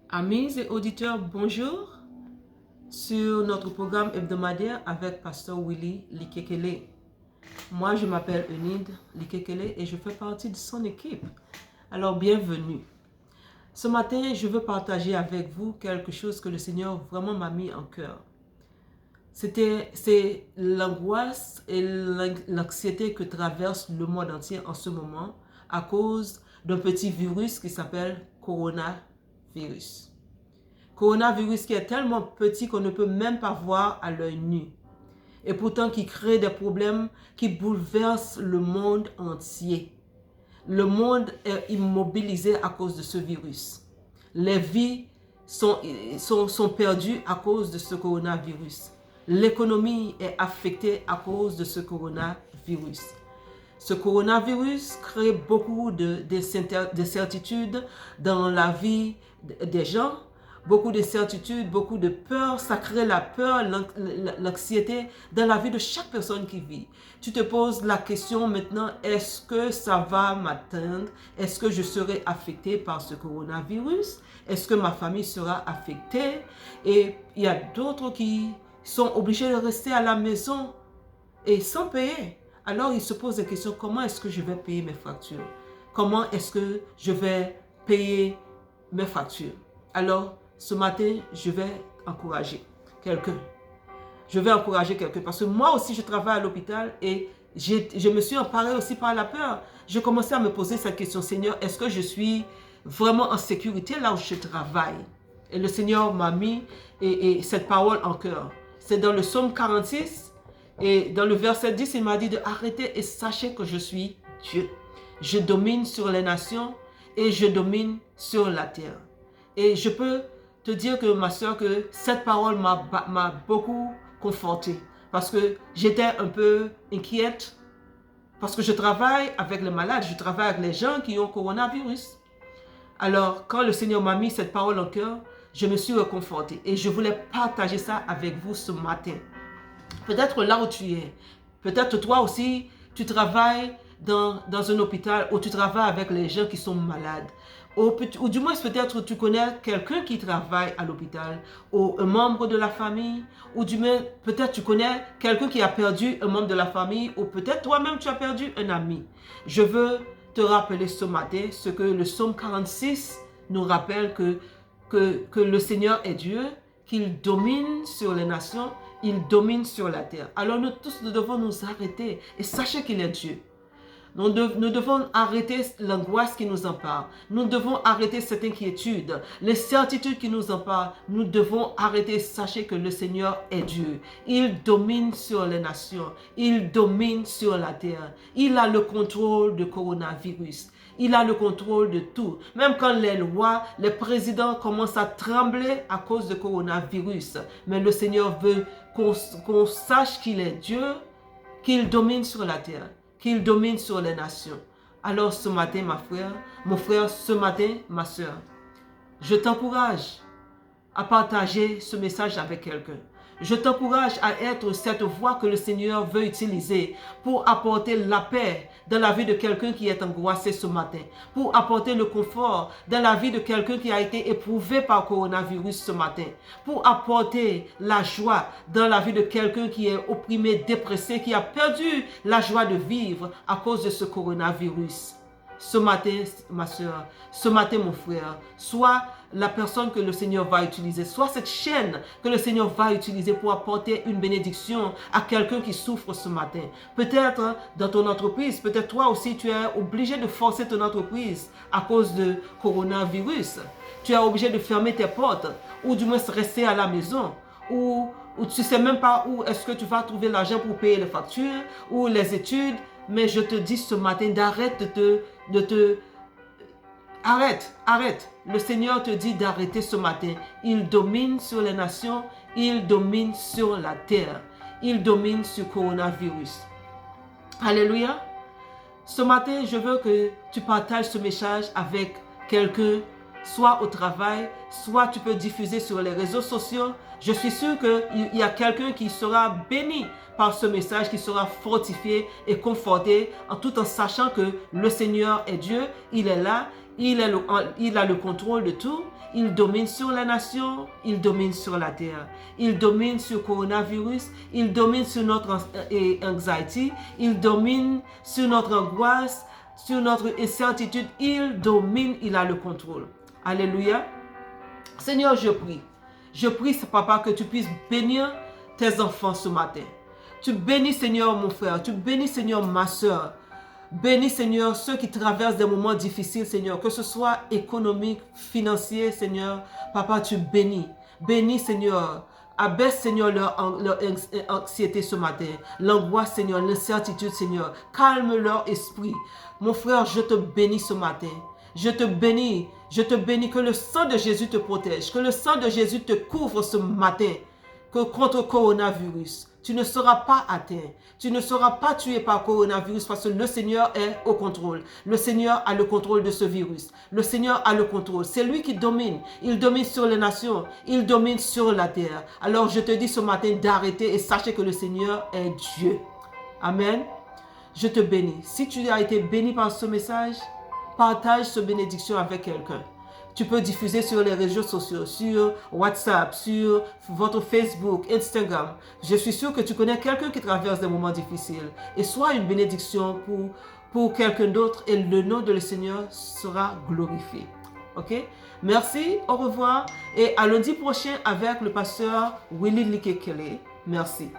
Amis et auditeurs, bonjour sur notre programme hebdomadaire avec Pasteur Willy Likekele. Moi, je m'appelle Eunide Likekele et je fais partie de son équipe. Alors, bienvenue. Ce matin, je veux partager avec vous quelque chose que le Seigneur vraiment m'a mis en cœur. C'est l'angoisse et l'anxiété que traverse le monde entier en ce moment à cause d'un petit virus qui s'appelle coronavirus. Coronavirus qui est tellement petit qu'on ne peut même pas voir à l'œil nu. Et pourtant qui crée des problèmes qui bouleversent le monde entier. Le monde est immobilisé à cause de ce virus. Les vies sont perdues à cause de ce coronavirus. L'économie est affectée à cause de ce coronavirus. Ce coronavirus crée beaucoup d'incertitudes dans la vie des gens, beaucoup d'incertitudes, beaucoup de peur. Ça crée la peur, l'anxiété dans la vie de chaque personne qui vit. Tu te poses la question maintenant, est-ce que ça va m'atteindre? Est-ce que je serai affecté par ce coronavirus? Est-ce que ma famille sera affectée? Et il y a d'autres qui sont obligés de rester à la maison et sans payer. Alors, ils se posent la question, comment est-ce que je vais payer mes factures? Comment est-ce que je vais payer mes factures? Alors, ce matin, je vais encourager quelqu'un. Je vais encourager quelqu'un parce que moi aussi, je travaille à l'hôpital et je me suis emparée aussi par la peur. Je commençais à me poser cette question, Seigneur, est-ce que je suis vraiment en sécurité là où je travaille? Et le Seigneur m'a mis cette parole en cœur. C'est dans le psaume 46 et dans le verset 10, il m'a dit de arrêter et sachez que je suis Dieu. Je domine sur les nations et je domine sur la terre. Et je peux te dire que ma soeur, que cette parole m'a beaucoup confortée. Parce que j'étais un peu inquiète. Parce que je travaille avec les malades, je travaille avec les gens qui ont coronavirus. Alors, quand le Seigneur m'a mis cette parole en cœur, je me suis reconfortée. Et je voulais partager ça avec vous ce matin. Peut-être là où tu es, peut-être toi aussi, tu travailles dans un hôpital ou tu travailles avec les gens qui sont malades. Ou du moins peut-être tu connais quelqu'un qui travaille à l'hôpital ou un membre de la famille. Ou du moins peut-être tu connais quelqu'un qui a perdu un membre de la famille ou peut-être toi-même tu as perdu un ami. Je veux te rappeler ce matin ce que le psaume 46 nous rappelle que le Seigneur est Dieu, qu'il domine sur les nations, il domine sur la terre. Alors nous tous, nous devons nous arrêter et sachez qu'il est Dieu. Nous devons arrêter l'angoisse qui nous empare. Nous devons arrêter cette inquiétude, les certitudes qui nous emparent. Nous devons arrêter. Sachez que le Seigneur est Dieu. Il domine sur les nations. Il domine sur la terre. Il a le contrôle du coronavirus. Il a le contrôle de tout. Même quand les lois, les présidents commencent à trembler à cause du coronavirus. Mais le Seigneur veut qu'on sache qu'il est Dieu, qu'il domine sur la terre, qu'il domine sur les nations. Alors ce matin, mon frère, ce matin, ma soeur, je t'encourage à partager ce message avec quelqu'un. Je t'encourage à être cette voix que le Seigneur veut utiliser pour apporter la paix dans la vie de quelqu'un qui est angoissé ce matin, pour apporter le confort dans la vie de quelqu'un qui a été éprouvé par le coronavirus ce matin, pour apporter la joie dans la vie de quelqu'un qui est opprimé, dépressé, qui a perdu la joie de vivre à cause de ce coronavirus. Ce matin, ma soeur, ce matin, mon frère, soit la personne que le Seigneur va utiliser, soit cette chaîne que le Seigneur va utiliser pour apporter une bénédiction à quelqu'un qui souffre ce matin. Peut-être dans ton entreprise, peut-être toi aussi, tu es obligé de forcer ton entreprise à cause de coronavirus. Tu es obligé de fermer tes portes ou du moins rester à la maison ou tu ne sais même pas où est-ce que tu vas trouver l'argent pour payer les factures ou les études. Mais je te dis ce matin d'arrêter Arrête. Le Seigneur te dit d'arrêter ce matin. Il domine sur les nations, il domine sur la terre, il domine sur le coronavirus. Alléluia. Ce matin, je veux que tu partages ce message avec quelqu'un soit au travail, soit tu peux diffuser sur les réseaux sociaux. Je suis sûr qu'il y a quelqu'un qui sera béni par ce message, qui sera fortifié et conforté, tout en sachant que le Seigneur est Dieu, il est là, il a le contrôle de tout. Il domine sur la nation, il domine sur la terre. Il domine sur le coronavirus, il domine sur notre anxiety, il domine sur notre angoisse, sur notre incertitude. Il domine, il a le contrôle. Alléluia. Seigneur, je prie. Je prie, Papa, que tu puisses bénir tes enfants ce matin. Tu bénis, Seigneur, mon frère. Tu bénis, Seigneur, ma soeur. Bénis, Seigneur, ceux qui traversent des moments difficiles, Seigneur, que ce soit économique, financier, Seigneur. Papa, tu bénis. Bénis, Seigneur. Abaisse, Seigneur, leur anxiété ce matin. L'angoisse, Seigneur, l'incertitude, Seigneur. Calme leur esprit. Mon frère, je te bénis ce matin. Je te bénis que le sang de Jésus te protège, que le sang de Jésus te couvre ce matin, que contre le coronavirus. Tu ne seras pas atteint. Tu ne seras pas tué par coronavirus parce que le Seigneur est au contrôle. Le Seigneur a le contrôle de ce virus. Le Seigneur a le contrôle. C'est lui qui domine. Il domine sur les nations. Il domine sur la terre. Alors je te dis ce matin d'arrêter et sachez que le Seigneur est Dieu. Amen. Je te bénis. Si tu as été béni par ce message, partage cette bénédiction avec quelqu'un. Tu peux diffuser sur les réseaux sociaux, sur WhatsApp, sur votre Facebook, Instagram. Je suis sûr que tu connais quelqu'un qui traverse des moments difficiles. Et sois une bénédiction pour quelqu'un d'autre et le nom de le Seigneur sera glorifié. Ok? Merci, au revoir et à lundi prochain avec le pasteur Willie Likekele. Merci.